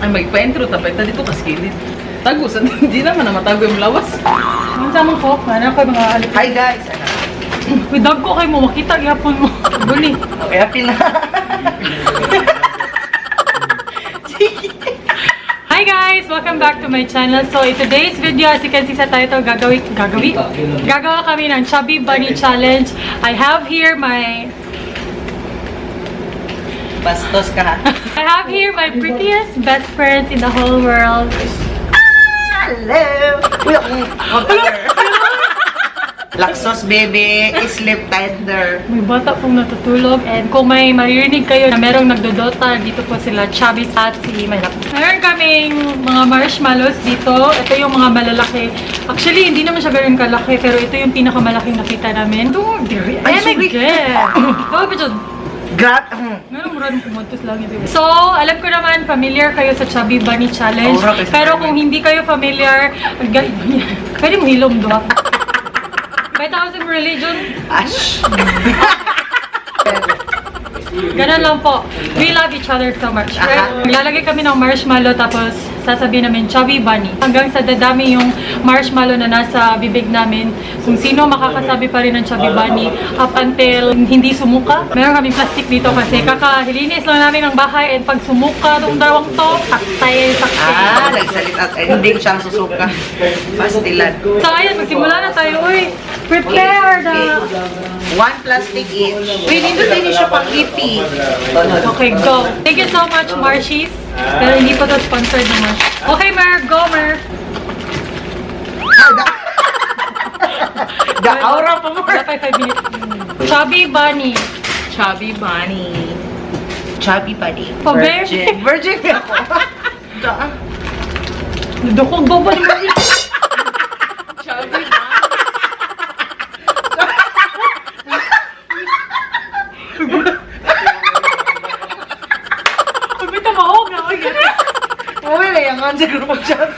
Ay, magpa-intro tapay ta dito kaskilid. Tagusan, hindi naman na matago yung lawas. Ang samang ko, mana ko mga alit. Hi guys! Uy, dag ko kayo mo, makita gyapon mo. Guni. Okay, happy na. Hi guys! Welcome back to my channel. So in today's video, as you can see sa title, gagawa kami ng Chubby Bunny Challenge. I have here my... Bastos ka ha. I have here my prettiest best friends in the whole world. Hello! Laksos baby, sleep tender. May bata pong natutulog. And kung may maririnig kayo na merong nagdodota, dito po sila Chubby at si Manap. Meron kaming mga marshmallows dito. Ito yung mga malalaki. Actually, hindi naman siya ganun kalaki, pero ito yung pinakamalaking nakita namin. Ito, Ay, sorry. Oh, but Gat! meron mo rin pumuntos lang yun. So, alam ko naman, familiar kayo sa Chubby Bunny Challenge. Oh, okay. Pero kung hindi kayo familiar, pwede mo hilom doon. May tao sa religion. Ash! Ganun lang po. We love each other so much. Right? Maglalagay kami ng marshmallow tapos sasabihin namin Chubby Bunny. Hanggang sa dadami yung marshmallow na nasa bibig namin. Kung sino makakasabi pa rin ng Chubby Bunny up until hindi sumuka. Meron kaming plastic dito kasi kakahilinis lang namin ng bahay and pag sumuka itong dalawang to, taktay. Nagsalit at ending siyang susuka. Pastilan. So ayan, magsimula na tayo. Uy, prepare the... One plastic each. Uy, dito din siya pang ipi. Okay, go. Thank you so much, Marshies. Pero hindi pa to sponsored naman. Okay, Mer. Go, Mer. The aura pa mo. Wala pa 5 minutes. Chubby Bunny. Chubby Bunny. Chubby Bunny. Virgin. Virgin ako. Dukog bobo ni Marie. Chubby Bunny. Pagmita mahog na. Uy, layangan sa grupo dyan.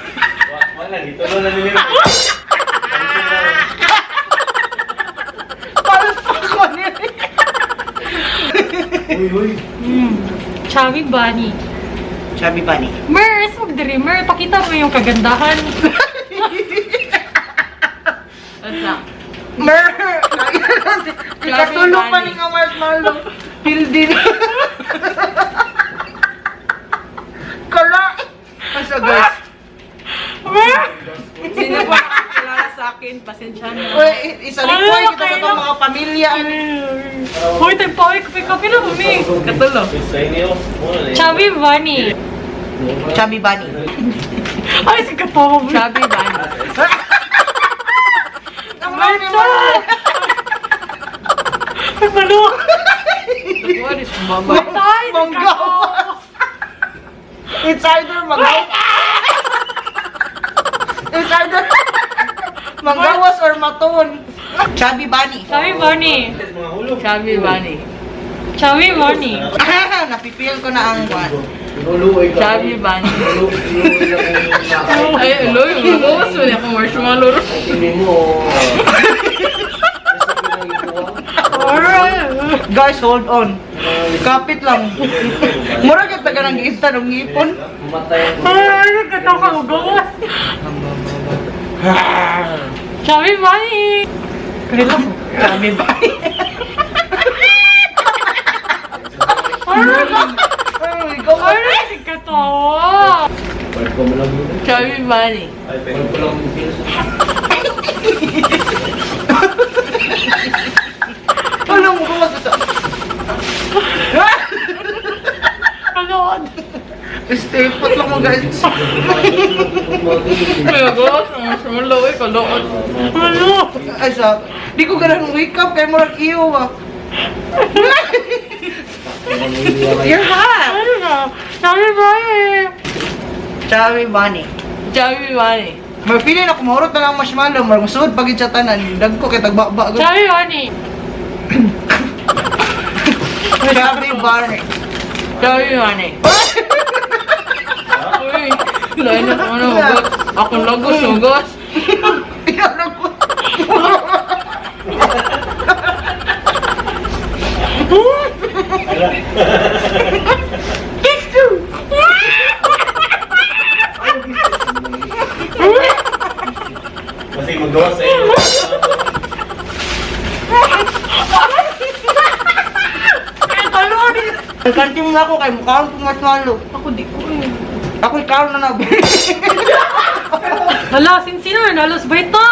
Wala, dito na nila. Palos pa ako nila. Uy. Chubby Bunny. Chubby Bunny. Mer, wag diri. Mer, pakita mo yung kagandahan. Wala. Mer! Ikatulong pa ni nga marshmallow. Hildi na. Kala! Asa guys? Mer! Sino po nakakilala sa akin? Pasensya na. Uy, isa rin po kita sa itong mga pamilya. Hoy, tayo pa. Kapi lang kami. Katulo. Chubby Bunny. Chubby Bunny. Ay, si katawa mo. Chubby Bunny. Ay, maluk. What is mama? Ay, si Manggawas. It's either manggawas. It's either manggawas or maton. Chubby Bunny. Chubby Bunny. Chubby Bunny. Chubby Bunny. Napipil ko na ang one. Chubby Bunny. Ay, alo, yung magawas mo niya kung marshmallow. Guys, hold on. Kapit lang. Mura ka taga ng giista ng ngipon. Ay, nagkatawa ka magawas. Chubby Bunny. Kanila mo. Chubby Bunny. Ay, go. Ay, nagkatawa. Chubby Bunny. Ano mo ko magkata? Panood. Stay put lang mo guys. Kaya gawas ng marshmallow eh, kaloon. Ano? Ay sa, di ko ganang wake up kay murag iyo ah. You're hot. Ano na? Chubby Bunny. Chubby Bunny. Chubby Bunny. Mapili na kumurot na lang marshmallow, marang suod pagid sa tanan, dagko kay tagbaba. Chubby Bunny. Chubby Bunny. Chubby Bunny. Uy, lain na kung ano, hugot. Akong lagos, hugot. Pinarang ko. Ano ni? Kantim na ako kay mukha akong pumaswalo. Ako di ko eh. Ako ikaw na nabi. Hala, sino nalos Baito?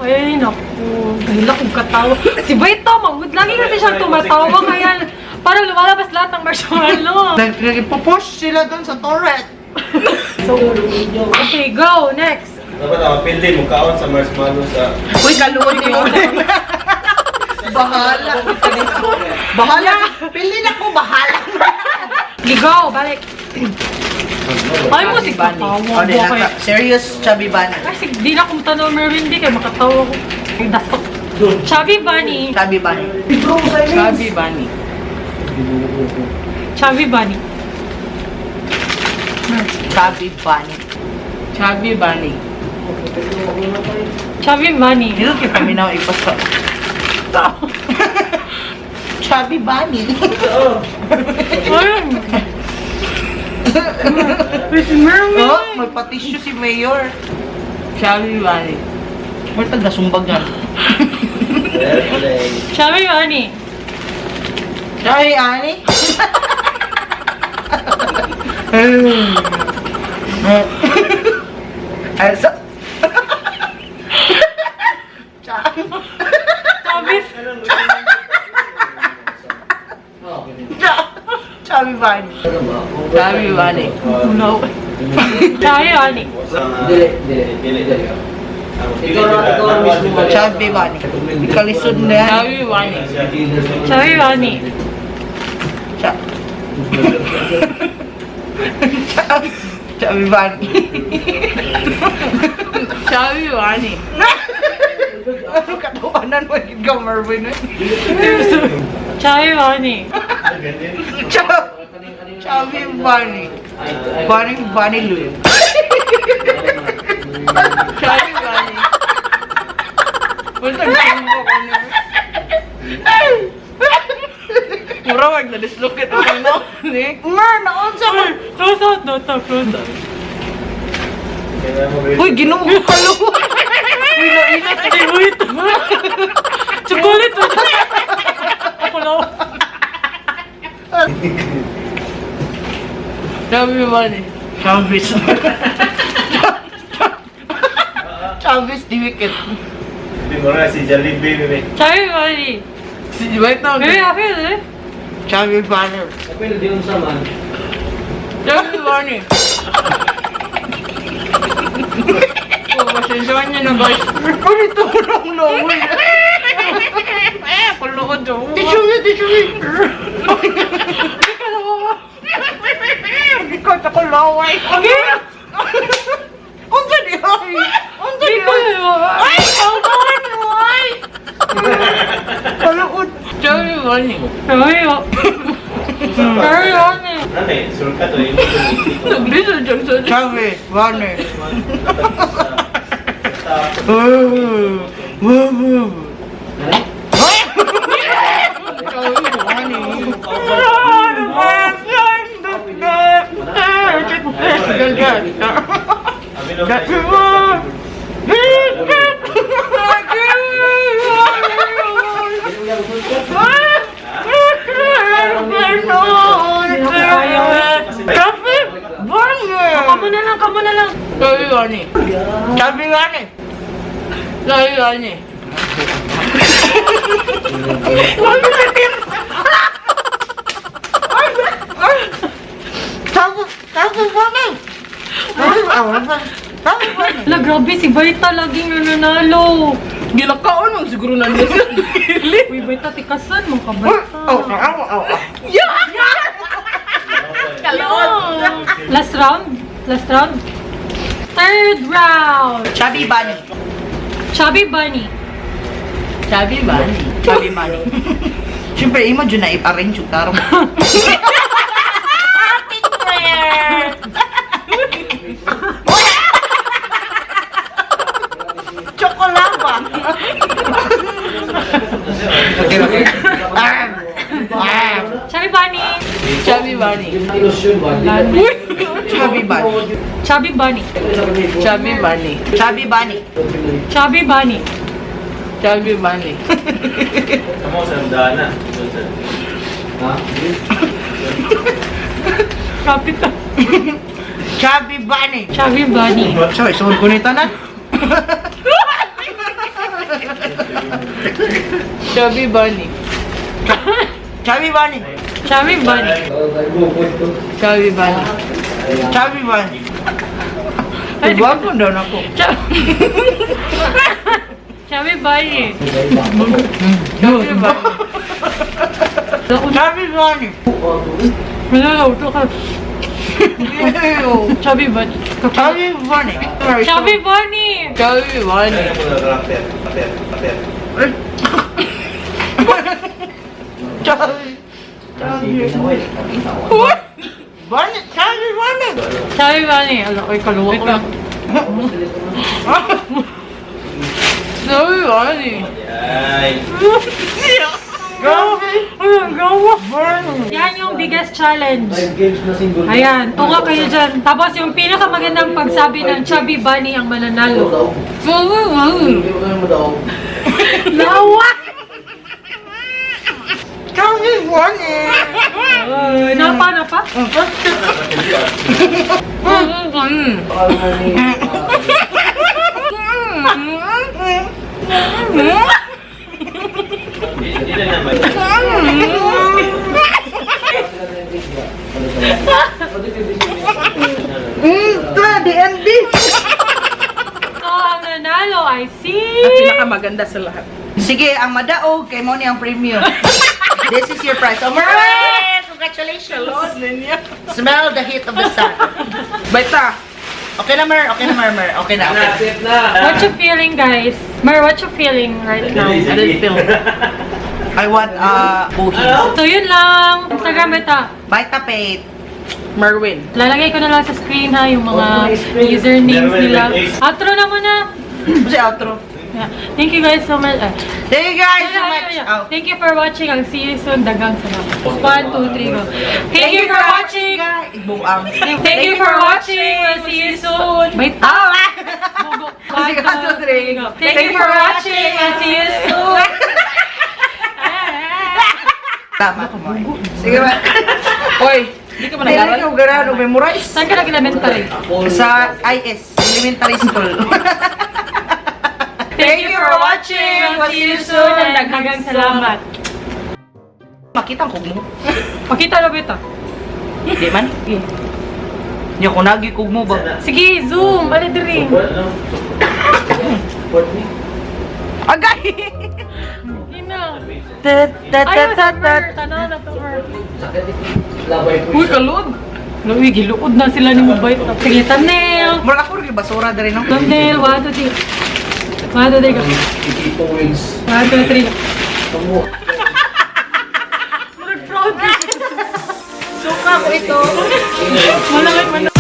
Ay, naku. Gahila kong katawa. Si Baito, magod lagi kasi siya tumatawa. Kaya parang lumalabas lahat ng marshmallow. Nagpo-push sila doon sa turret. So, okay, go. Next. Dapat ako, pili mo kaon sa marshmallow sa... Uy, kaluod yun. Bahala. Bahala. Pili na ko, bahala. Okay, go. Balik. Ay mo, si katawa. O, di na ka. Serious, chubby bunny. Ay, di na akong tanong Merwin. Di kayo makatawa ko. Ay, dasok. Chubby Bunny. Chubby bunny. Chubby bunny. Chubby Bunny. Chubby bunny. Chubby bunny. Chubby Bunny. Dito kayo paminaw ipasa. Chubby bunny. Ay. Si Merwin. Oh, magpa-tissue si Mayor. Chubby bunny. May taga-sumbagan. Chubby Bunny. Chubby bunny. Also. Chubby bunny. Chubby bunny. No. Chubby Bunny. Chubby bunny. Ikalisod na yan. Chubby bunny. Chubby Bunny. Chubby bunny. Chubby bunny. Ano katawanan mo yung ka, Marvin? Chubby Bunny. Chubby bunny. Bunny Louie. Chubby bunny. Punta ko ko niya. Mura wag na dislocate ako no. Ni. Mar, naunsa mo. Close out daw to. Close out. Uy, ginoo ko kalo. Uy, nainat. Ay, wait. Chocolate. Ako lang. Chubby bunny. Chavis. Chavis the wicked. Hindi mo na si Jollibee, bebe. Chubby Bunny. Si Baito. Very happy, eh? Chubby banner. Chubby bunny. Oh, masensyahan niya na guys. Ano ito mo nang laway? Kulukod daw. Tissue. Ikaw ako laway. Okay. Unsa di ay? Unsa di Hindi ko ay? yun. Ay, ang kawan mo ay. Kalukod. Chubby bunny. Chubby Bunny. Nanay, sulka to, hindi ko nito. Nagdito dyan sa Chubby banner. Kamu na lang. Chubby bunny. Chubby banner. Chubby bunny. Chubby banner. Ala, grabe si Baita laging nananalo. Gilakaon mo siguro nandiyan sa dili. Uy, Baita, tikasan mo ka, Baita. Last round? Last round? Third round! Chubby bunny. Chubby Bunny. Chubby bunny. Chubby bunny. Siyempre, imo dyan na iparrange yung tarong. Chocolate. Okay. Chubby Bunny. Chubby bunny. Chubby bunny. Chubby Bunny. Chubby bunny. Chubby bunny. Chubby Bunny. Chubby bunny. Dana. Kapit na. Chubby Bunny. Chubby Bunny. So, isuod ko nito na. Chubby bunny. Chubby Bunny. Chubby Bunny. Chubby bunny. Chubby Bunny. Ibago daw na ko. Chubby Bunny. Chubby Bunny. Chubby Bunny. Malalaw ka. Chubby Bunny. Chubby Bunny. Chubby Bunny. Chubby bunny. Chubby. Bunny. Chubby Bunny. Chubby Bunny. Ala, ay kaluwa ko lang. Chubby bunny. Ay. Grabe. Ay, gawa. Yan yung biggest challenge. Ayan, tunga kayo dyan. Tapos yung pinakamagandang pagsabi ng Chubby Bunny ang mananalo. Chubby bunny. Lawa! Chubby Bunny. Napa? Hindi na naman. DNB. So, ang nanalo ay si... Ang pinakamaganda sa lahat. Sige, ang madaog kay mo ni ang premium. This is your prize. Omer! Congratulations! Smell the heat of the sun. Baita. Okay na, Mer. Okay na, Mer. Okay na, okay. Safe na. What you feeling, guys? Mer, what you feeling right now? I don't feel. I want, buhi. So, yun lang. Instagram beta. Vita Pate. Merwin. Lalagay ko na lang sa screen ha, yung mga usernames nila. Outro na muna. Kasi outro. Yeah. Thank you guys so much. Thank you guys so much. Oh. Thank you for watching. I'll see you soon. Dagang salamat. 1, 2, 3, go. Thank you for watching. Ibuang. Thank you for watching. We'll see you soon. Wait. Oh! Bugo. Sige, 1, 2, 3. go. Thank you for watching. We'll see you soon. Tama. Sige ba? Hoy, hindi ka Hindi managaral? ka ganahan o memorize. Saan ka nag-elementary? Sa IS, Elementary School. Thank you for watching. We'll see you soon. And daghang salamat. Makita ko mo. Pakita na bita. Di man? Hindi ako nagikog mo ba? Sige, zoom. Ali diri. Agay! Ina. Tat, tat, Ayaw, tat, tat, tat. summer. Tanaw na to, Mer. Uy, kalod. Luwi, giluod na sila ni Mubay. Sige, thumbnail. Mura ako rin basura na rin, no? Thumbnail, 1, 2, 3. 1, 2, 3, go. 1, 2, 3. Murag proud. Suka ko ito. Malaki.